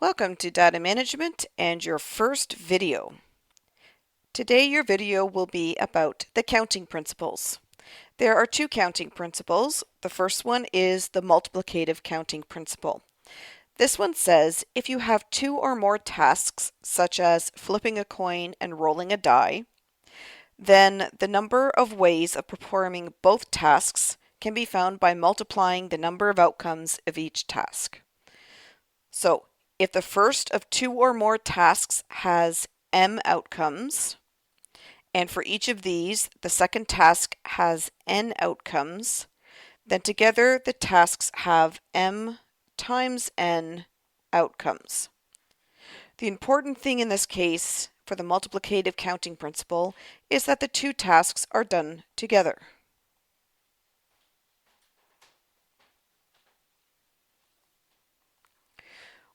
Welcome to Data Management and your first video. Today your video will be about the counting principles. There are two counting principles. The first one is the multiplicative counting principle. This one says if you have two or more tasks, such as flipping a coin and rolling a die, then the number of ways of performing both tasks can be found by multiplying the number of outcomes of each task. So, if the first of two or more tasks has m outcomes, and for each of these the second task has n outcomes, then together the tasks have m times n outcomes. The important thing in this case for the multiplicative counting principle is that the two tasks are done together.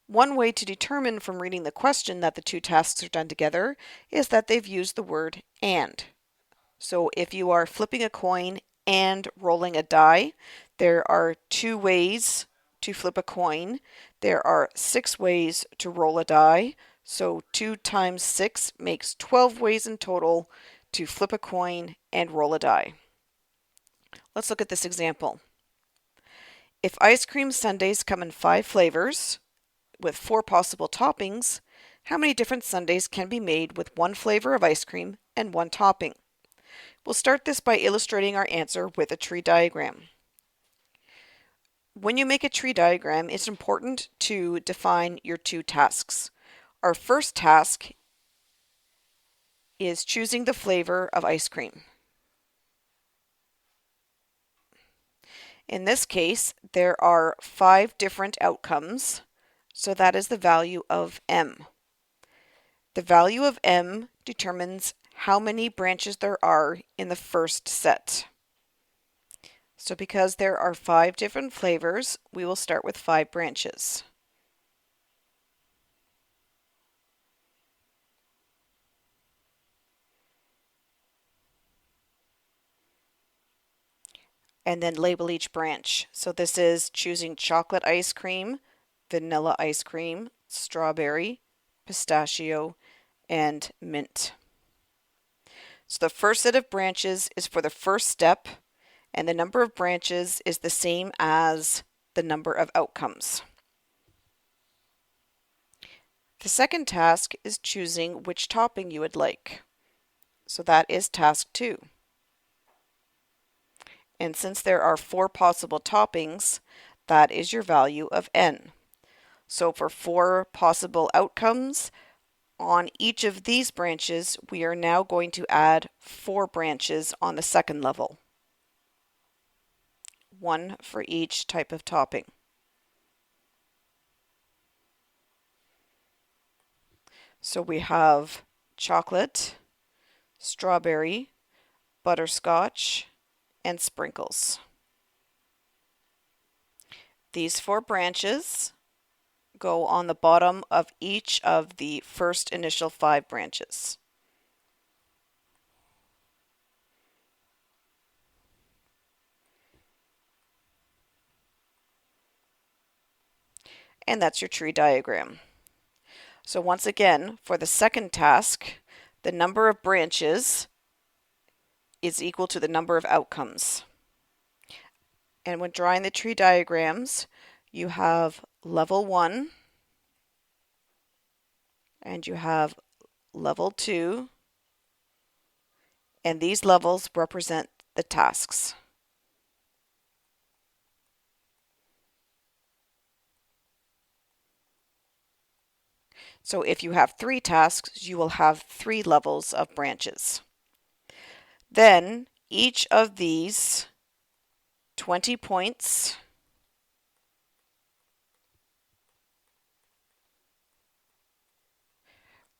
One way to determine from reading the question that the two tasks are done together is that they've used the word and. So if you are flipping a coin and rolling a die, there are 2 ways to flip a coin. There are 6 ways to roll a die. So 2 times 6 makes 12 ways in total to flip a coin and roll a die. Let's look at this example. If ice cream sundaes come in 5 flavors, with 4 possible toppings, how many different sundaes can be made with 1 flavor of ice cream and 1 topping? We'll start this by illustrating our answer with a tree diagram. When you make a tree diagram, it's important to define your two tasks. Our first task is choosing the flavor of ice cream. In this case, there are 5 different outcomes. So that is the value of m. The value of m determines how many branches there are in the first set. So because there are 5 different flavors, we will start with 5 branches. And then label each branch. So this is choosing chocolate ice cream, vanilla ice cream, strawberry, pistachio, and mint. So the first set of branches is for the first step, and the number of branches is the same as the number of outcomes. The second task is choosing which topping you would like. So that is task 2. And since there are 4 possible toppings, that is your value of n. So for 4 possible outcomes, on each of these branches, we are now going to add 4 branches on the second level. 1 for each type of topping. So we have chocolate, strawberry, butterscotch, and sprinkles. These 4 branches go on the bottom of each of the first initial 5 branches. And that's your tree diagram. So once again, for the second task, the number of branches is equal to the number of outcomes. And when drawing the tree diagrams, you have level 1, and you have level 2, and these levels represent the tasks. So if you have 3 tasks, you will have 3 levels of branches. Then each of these 20 points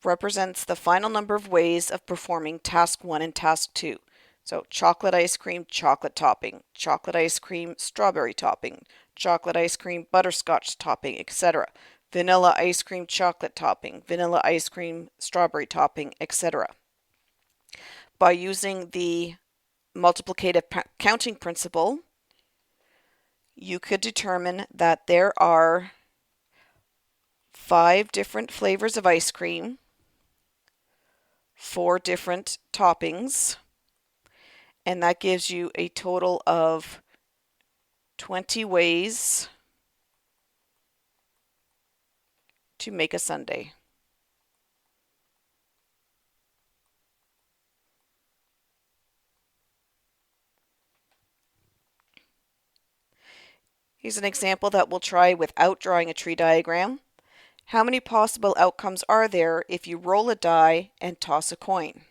represents the final number of ways of performing task 1 and task 2. So chocolate ice cream, chocolate topping, chocolate ice cream, strawberry topping, chocolate ice cream, butterscotch topping, etc. Vanilla ice cream, chocolate topping, vanilla ice cream, strawberry topping, etc. By using the multiplicative counting principle, you could determine that there are 5 different flavors of ice cream, 4 different toppings, and that gives you a total of 20 ways to make a sundae. Here's an example that we'll try without drawing a tree diagram. How many possible outcomes are there if you roll a die and toss a coin?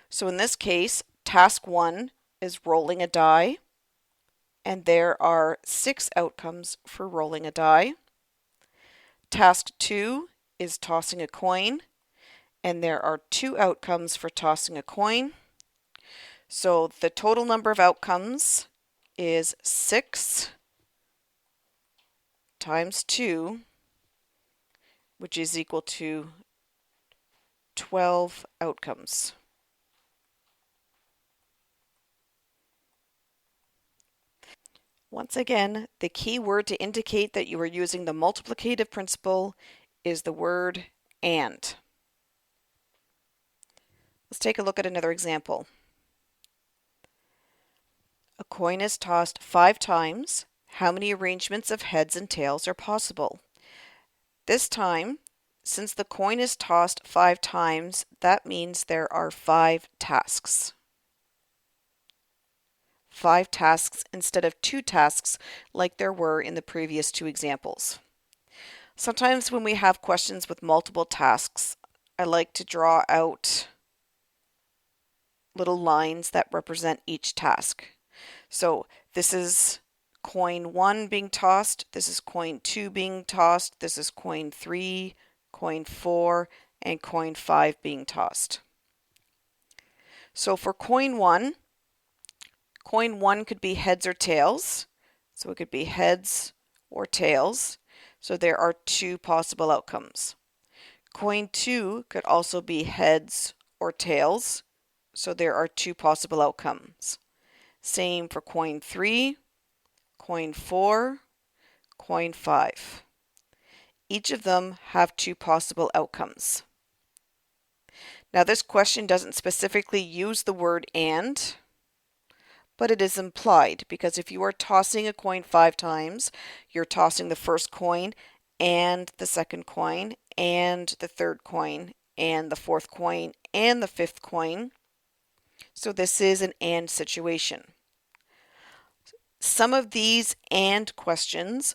So in this case, task 1 is rolling a die, and there are 6 outcomes for rolling a die. Task 2 is tossing a coin, and there are 2 outcomes for tossing a coin. So the total number of outcomes is 6 times 2, which is equal to 12 outcomes. Once again, the key word to indicate that you are using the multiplicative principle is the word and. Let's take a look at another example. A coin is tossed 5 times. How many arrangements of heads and tails are possible? This time, since the coin is tossed 5 times, that means there are 5 tasks. 5 tasks instead of 2 tasks like there were in the previous 2 examples. Sometimes when we have questions with multiple tasks, I like to draw out little lines that represent each task. So this is coin 1 being tossed, this is coin 2 being tossed, this is coin 3, coin 4, and coin 5 being tossed. So for coin 1 could be heads or tails. So it could be heads or tails. So there are 2 possible outcomes. Coin 2 could also be heads or tails. So there are 2 possible outcomes. Same for coin 3, coin 4, coin 5. Each of them have 2 possible outcomes. Now this question doesn't specifically use the word and, but it is implied because if you are tossing a coin 5 times, you're tossing the first coin and the second coin and the third coin and the fourth coin and the fifth coin. So this is an and situation. Some of these and questions,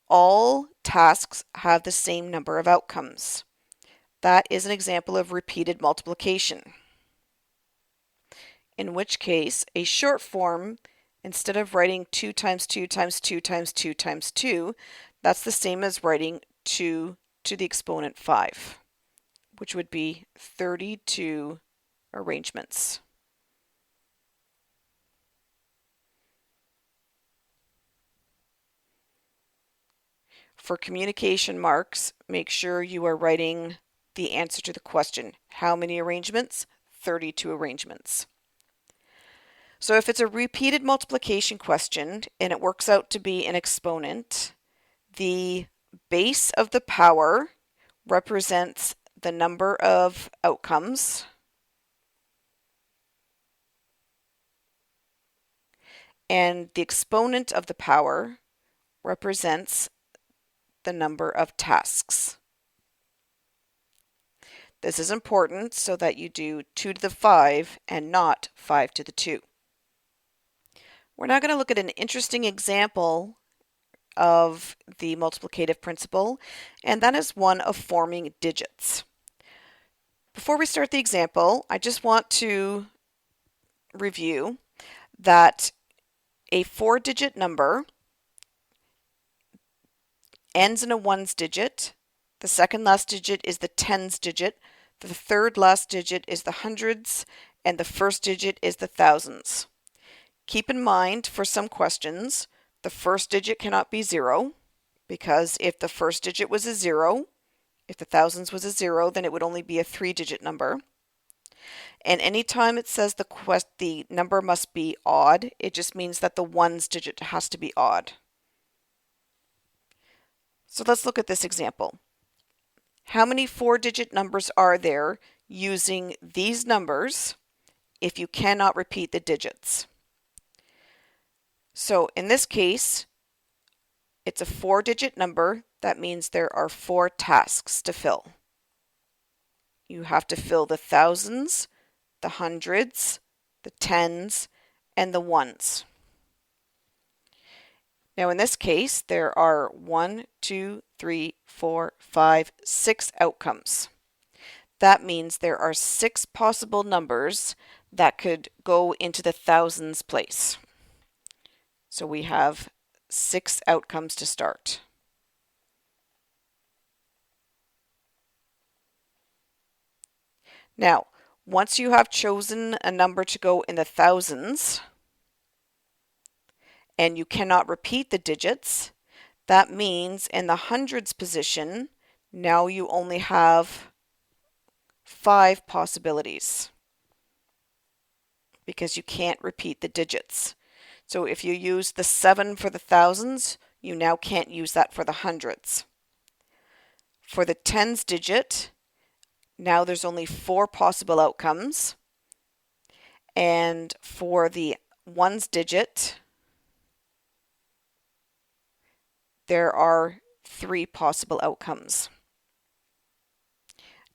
all tasks have the same number of outcomes. That is an example of repeated multiplication. In which case, a short form, instead of writing 2 times 2 times 2 times 2 times 2, that's the same as writing 2 to the exponent 5, which would be 32 arrangements. For communication marks, make sure you are writing the answer to the question. How many arrangements? 32 arrangements. So if it's a repeated multiplication question and it works out to be an exponent, the base of the power represents the number of outcomes, and the exponent of the power represents the number of tasks. This is important so that you do 2 to the 5 and not 5 to the 2. We're now going to look at an interesting example of the multiplicative principle, and that is one of forming digits. Before we start the example, I just want to review that a 4-digit number ends in a ones digit, the second last digit is the tens digit, the third last digit is the hundreds, and the first digit is the thousands. Keep in mind, for some questions, the first digit cannot be 0, because if the first digit was a 0, if the thousands was a 0, then it would only be a 3-digit number. And anytime it says the number must be odd, it just means that the ones digit has to be odd. So let's look at this example. How many 4-digit numbers are there using these numbers if you cannot repeat the digits? So in this case, it's a 4-digit number. That means there are 4 tasks to fill. You have to fill the thousands, the hundreds, the tens, and the ones. Now in this case, there are 1, 2, 3, 4, 5, 6 outcomes. That means there are 6 possible numbers that could go into the thousands place. So we have 6 outcomes to start. Now, once you have chosen a number to go in the thousands, and you cannot repeat the digits, that means in the hundreds position, now you only have 5 possibilities because you can't repeat the digits. So if you use the 7 for the thousands, you now can't use that for the hundreds. For the tens digit, now there's only 4 possible outcomes. And for the ones digit, there are 3 possible outcomes.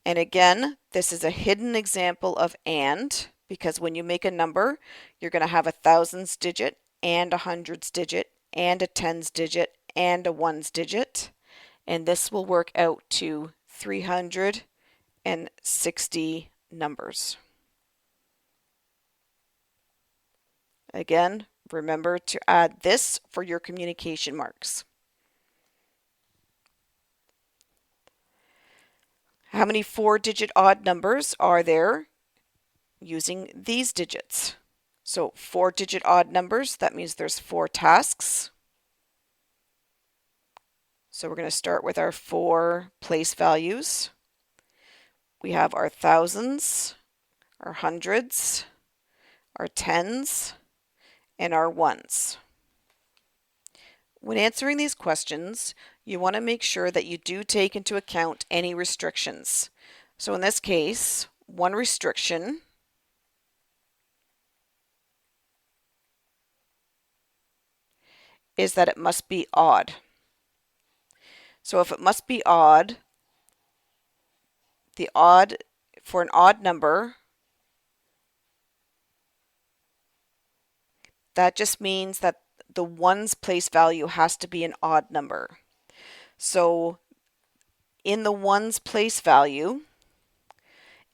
And again, this is a hidden example of AND, because when you make a number, you're going to have a thousands digit and a hundreds digit and a tens digit and a ones digit. And this will work out to 360 numbers. Again, remember to add this for your communication marks. How many 4-digit odd numbers are there using these digits? So 4-digit odd numbers, that means there's 4 tasks. So we're going to start with our 4 place values. We have our thousands, our hundreds, our tens, and our ones. When answering these questions, you want to make sure that you do take into account any restrictions. So in this case, one restriction is that it must be odd. So if it must be odd, for an odd number, that just means that the ones place value has to be an odd number. So in the ones place value,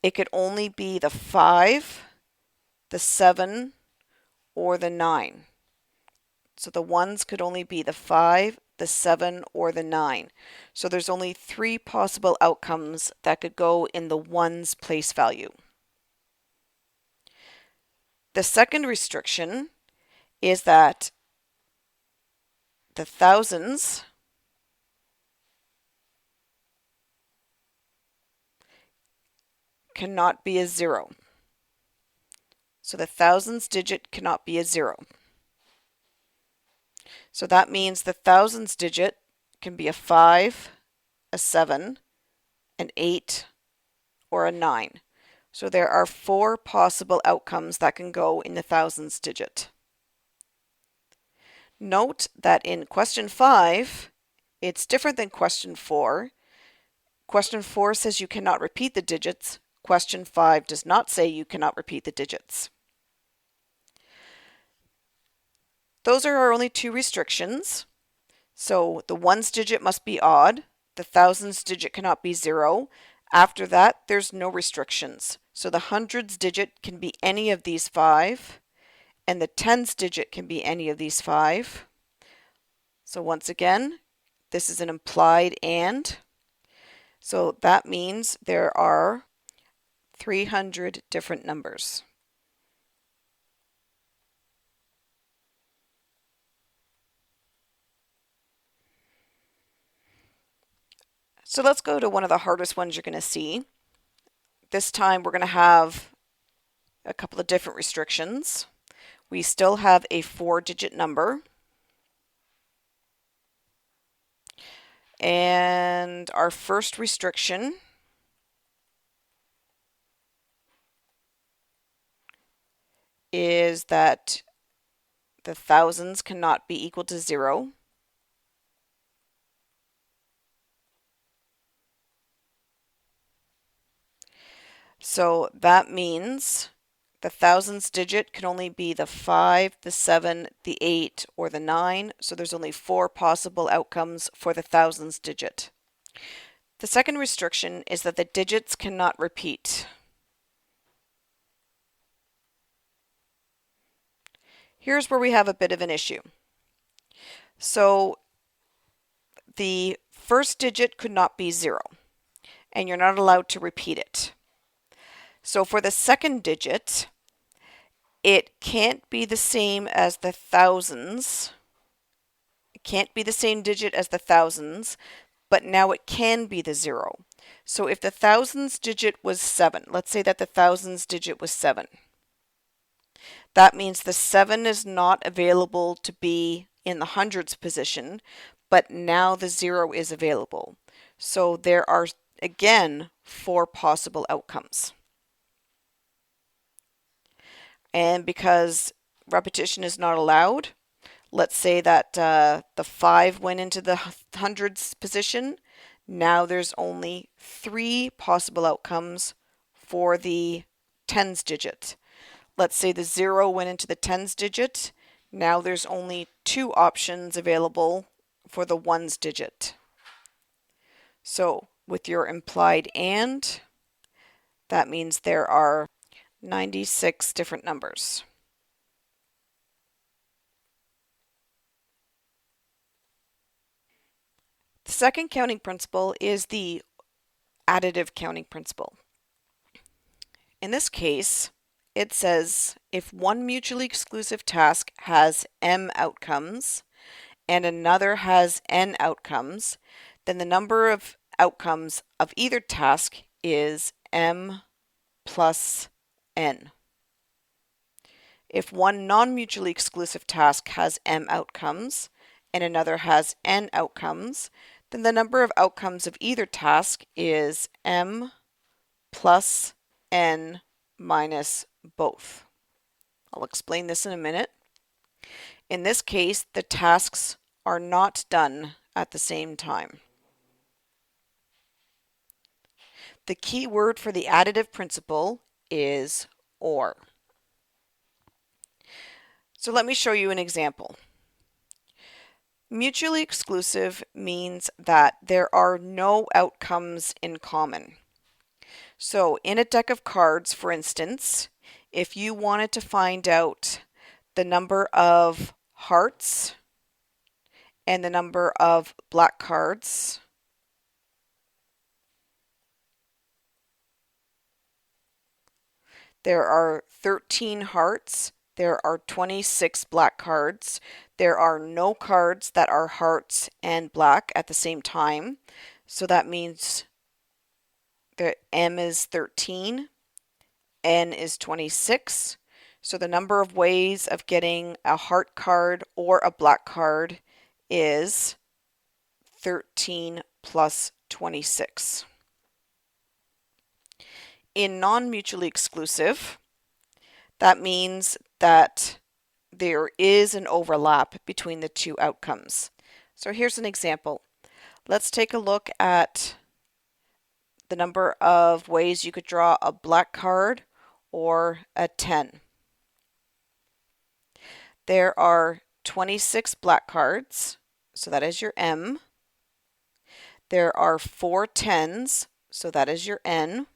it could only be the 5, the 7, or the 9. So the ones could only be the 5, the 7, or the 9. So there's only 3 possible outcomes that could go in the ones place value. The second restriction is that the thousands cannot be a 0. So the thousands digit cannot be a 0. So that means the thousands digit can be a 5, a 7, an 8, or a 9. So there are 4 possible outcomes that can go in the thousands digit. Note that in question 5, it's different than question 4. Question 4 says you cannot repeat the digits. Question 5 does not say you cannot repeat the digits. Those are our only 2 restrictions. So the ones digit must be odd. The thousands digit cannot be 0. After that, there's no restrictions. So the hundreds digit can be any of these 5. And the tens digit can be any of these 5. So once again, this is an implied AND. So that means there are 300 different numbers. So let's go to one of the hardest ones you're going to see. This time we're going to have a couple of different restrictions. We still have a 4-digit number. And our first restriction is that the thousands cannot be equal to 0. So that means the thousands digit can only be the 5, the 7, the 8, or the 9. So there's only 4 possible outcomes for the thousands digit. The second restriction is that the digits cannot repeat. Here's where we have a bit of an issue. So the first digit could not be 0, and you're not allowed to repeat it. So for the second digit, it can't be the same as the thousands. It can't be the same digit as the thousands, but now it can be the 0. So if the thousands digit was 7, let's say that the thousands digit was 7. That means the 7 is not available to be in the hundreds position, but now the 0 is available. So there are, again, 4 possible outcomes. And because repetition is not allowed, let's say that the 5 went into the hundreds position. Now there's only 3 possible outcomes for the tens digit. Let's say the 0 went into the tens digit. Now there's only 2 options available for the ones digit. So with your implied and, that means there are 96 different numbers. The second counting principle is the additive counting principle. In this case, it says if one mutually exclusive task has m outcomes and another has n outcomes, then the number of outcomes of either task is m plus n. If one non-mutually exclusive task has m outcomes and another has n outcomes, then the number of outcomes of either task is m plus n minus both. I'll explain this in a minute. In this case, the tasks are not done at the same time. The key word for the additive principle is or. So let me show you an example. Mutually exclusive means that there are no outcomes in common. So in a deck of cards, for instance, if you wanted to find out the number of hearts and the number of black cards, there are 13 hearts, there are 26 black cards, there are no cards that are hearts and black at the same time, so that means that M is 13, N is 26, so the number of ways of getting a heart card or a black card is 13 plus 26. In non-mutually exclusive, that means that there is an overlap between the two outcomes. So here's an example. Let's take a look at the number of ways you could draw a black card or a 10. There are 26 black cards, so that is your M. There are 4 10s, so that is your N.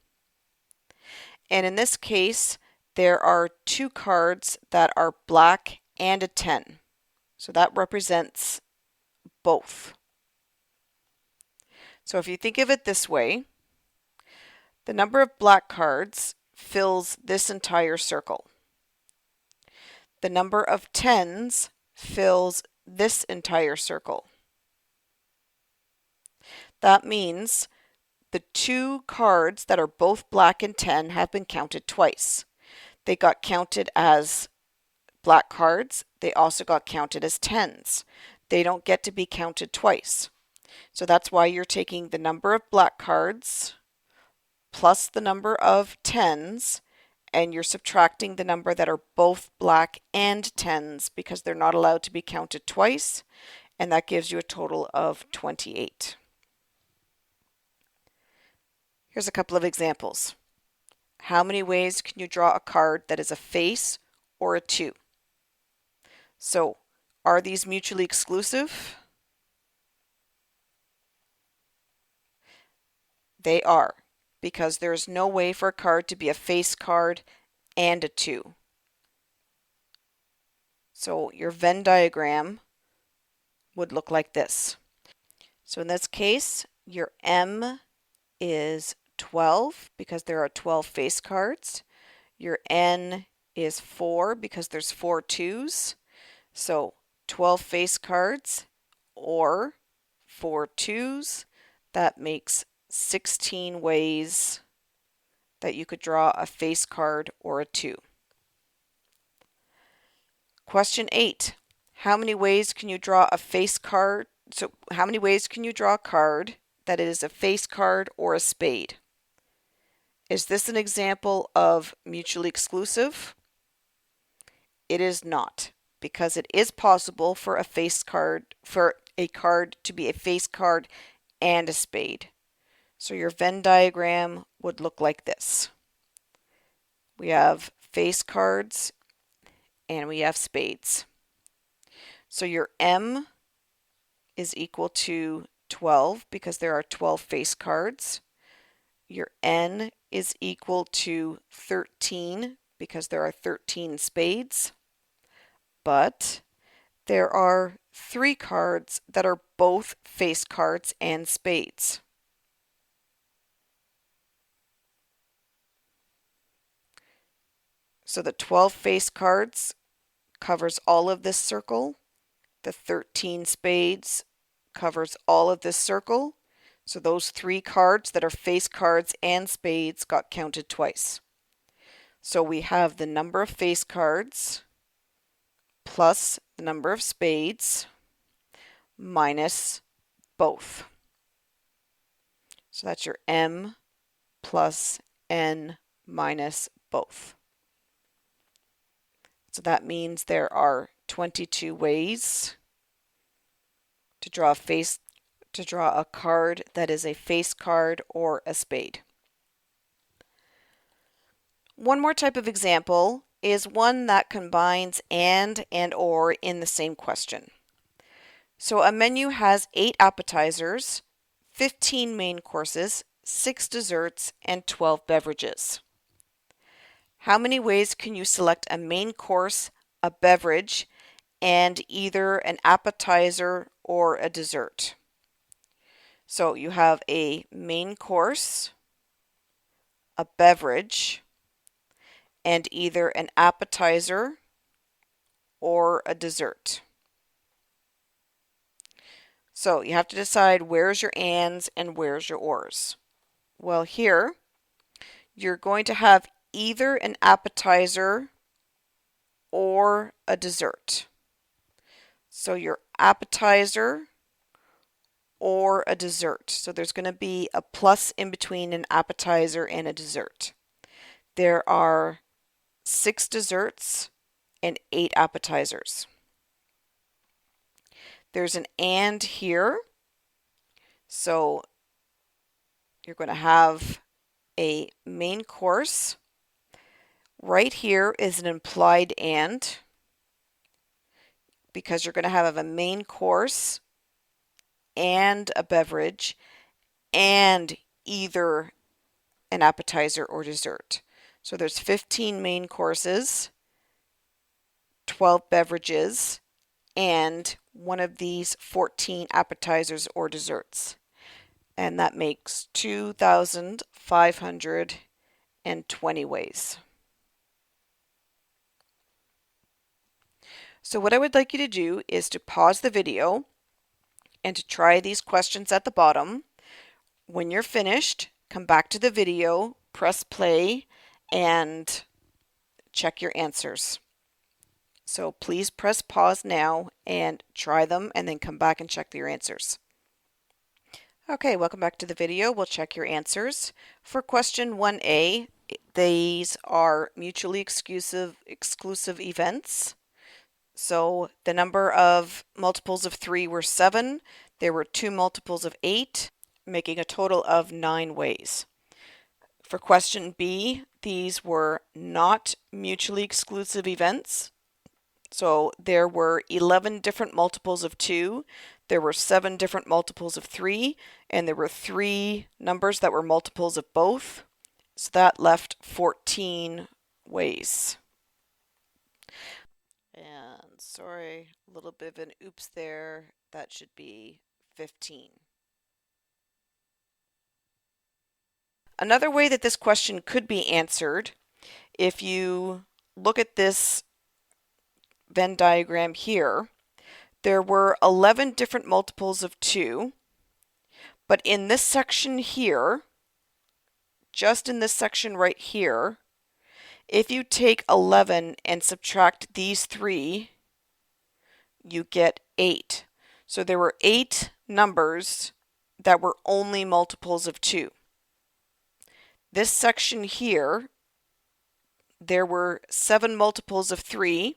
And in this case, there are 2 cards that are black and a 10. So that represents both. So if you think of it this way, the number of black cards fills this entire circle. The number of 10s fills this entire circle. That means the 2 cards that are both black and 10 have been counted twice. They got counted as black cards. They also got counted as 10s. They don't get to be counted twice. So that's why you're taking the number of black cards plus the number of tens, and you're subtracting the number that are both black and tens because they're not allowed to be counted twice, and that gives you a total of 28. Here's a couple of examples. How many ways can you draw a card that is a face or a 2? So, are these mutually exclusive? They are, because there is no way for a card to be a face card and a 2. So your Venn diagram would look like this. So in this case, your M is 12 because there are 12 face cards. Your N is 4 because there's 4 twos. So 12 face cards or 4 twos. That makes 16 ways that you could draw a face card or a 2. Question 8. How many ways can you draw a face card? So how many ways can you draw a card that is a face card or a spade? Is this an example of mutually exclusive? It is not, because it is possible for a card to be a face card and a spade. So your Venn diagram would look like this. We have face cards and we have spades. So your M is equal to 12 because there are 12 face cards. Your N is equal to 13 because there are 13 spades. But there are 3 cards that are both face cards and spades. So the 12 face cards covers all of this circle. The 13 spades covers all of this circle. So those 3 cards that are face cards and spades got counted twice. So we have the number of face cards plus the number of spades minus both. So that's your M plus N minus both. So that means there are 22 ways to draw a card that is a face card or a spade. One more type of example is one that combines and or in the same question. So a menu has 8 appetizers, 15 main courses, 6 desserts, and 12 beverages. How many ways can you select a main course, a beverage, and either an appetizer or a dessert? So you have a main course, a beverage, and either an appetizer or a dessert. So you have to decide where's your ands and where's your ors. Well, here you're going to have either an appetizer or a dessert. So your appetizer or a dessert. So there's going to be a plus in between an appetizer and a dessert. There are 6 desserts and 8 appetizers. There's an and here. So you're going to have a main course. Right here is an implied and, because you're going to have a main course and a beverage and either an appetizer or dessert. So there's 15 main courses, 12 beverages, and one of these 14 appetizers or desserts. And that makes 2,520 ways. So what I would like you to do is to pause the video and to try these questions at the bottom. When you're finished, come back to the video, press play, and check your answers. So please press pause now and try them, and then come back and check your answers. Okay, welcome back to the video. We'll check your answers. For question 1A, these are mutually exclusive events. So the number of multiples of 3 were 7. There were 2 multiples of 8, making a total of 9 ways. For question B, these were not mutually exclusive events. So there were 11 different multiples of 2, there were 7 different multiples of 3, and there were 3 numbers that were multiples of both. So that left 14 ways. And sorry, a little bit of an oops there. That should be 15. Another way that this question could be answered, if you look at this Venn diagram here, there were 11 different multiples of 2, but in this section here, just in this section right here, if you take 11 and subtract these 3, you get 8. So there were 8 numbers that were only multiples of 2. This section here, there were 7 multiples of 3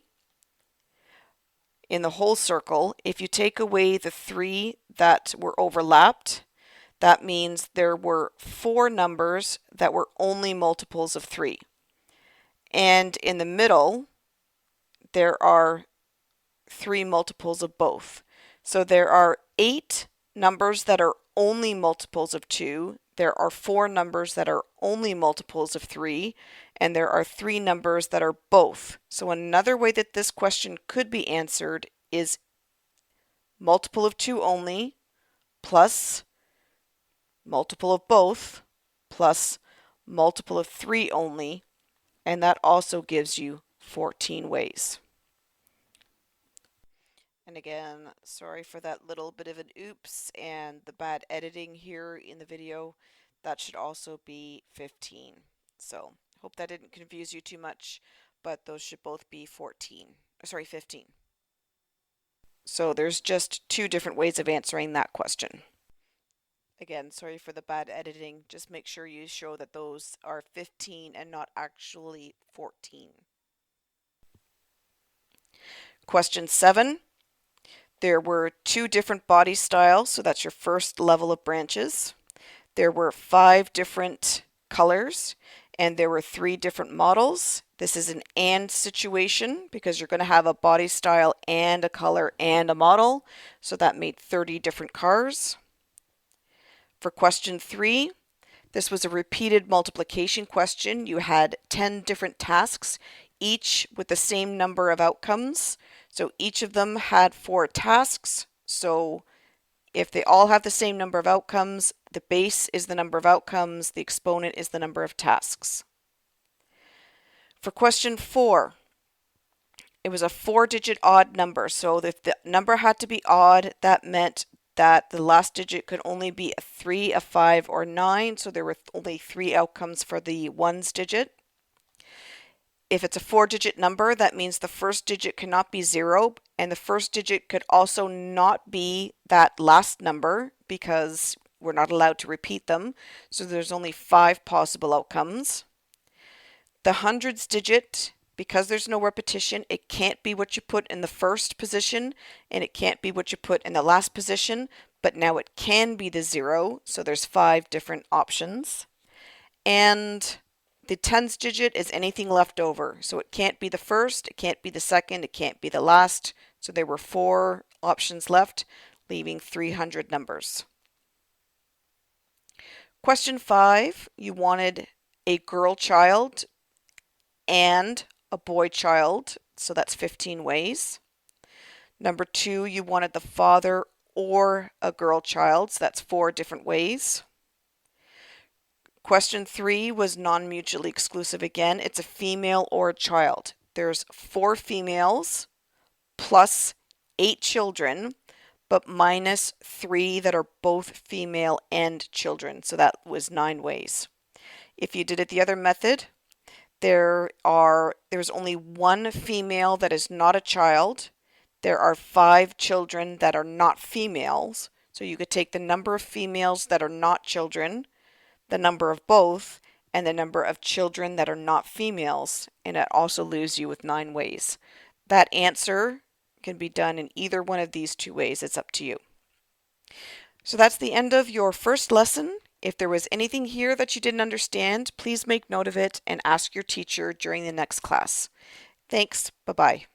in the whole circle. If you take away the 3 that were overlapped, that means there were 4 numbers that were only multiples of 3. And in the middle, there are 3 multiples of both. So there are 8 numbers that are only multiples of 2, there are 4 numbers that are only multiples of 3, and there are 3 numbers that are both. So another way that this question could be answered is multiple of 2 only plus multiple of both plus multiple of 3 only, and that also gives you 14 ways. And again, sorry for that little bit of an oops and the bad editing here in the video. That should also be 15. So, hope that didn't confuse you too much, but those should both be 15. So there's just 2 different ways of answering that question. Again, sorry for the bad editing. Just make sure you show that those are 15 and not actually 14. Question 7. There were 2 different body styles, so that's your first level of branches. There were 5 different colors, and there were 3 different models. This is an and situation because you're going to have a body style and a color and a model, so that made 30 different cars. For question 3, this was a repeated multiplication question. You had 10 different tasks, each with the same number of outcomes. So each of them had 4 tasks. So if they all have the same number of outcomes, the base is the number of outcomes, the exponent is the number of tasks. For question 4, it was a 4-digit odd number. So if the number had to be odd, that meant that the last digit could only be a 3, a 5, or 9. So there were only 3 outcomes for the ones digit. If it's a 4-digit number, that means the first digit cannot be 0, and the first digit could also not be that last number because we're not allowed to repeat them. So there's only 5 possible outcomes. The hundreds digit, because there's no repetition, it can't be what you put in the first position, and it can't be what you put in the last position, but now it can be the 0, so there's 5 different options. And the tens digit is anything left over, so it can't be the first, it can't be the second, it can't be the last, so there were 4 options left, leaving 300 numbers. Question 5, you wanted a girl child and a boy child, so that's 15 ways. Number 2, you wanted the father or a girl child, so that's 4 different ways. Question 3 was non-mutually exclusive again. It's a female or a child. There's 4 females plus 8 children, but minus 3 that are both female and children. So that was 9 ways. If you did it the other method, there's only 1 female that is not a child. There are 5 children that are not females. So you could take the number of females that are not children, the number of both, and the number of children that are not females, and it also leaves you with 9 ways. That answer can be done in either one of these 2 ways. It's up to you. So that's the end of your first lesson. If there was anything here that you didn't understand, please make note of it and ask your teacher during the next class. Thanks. Bye-bye.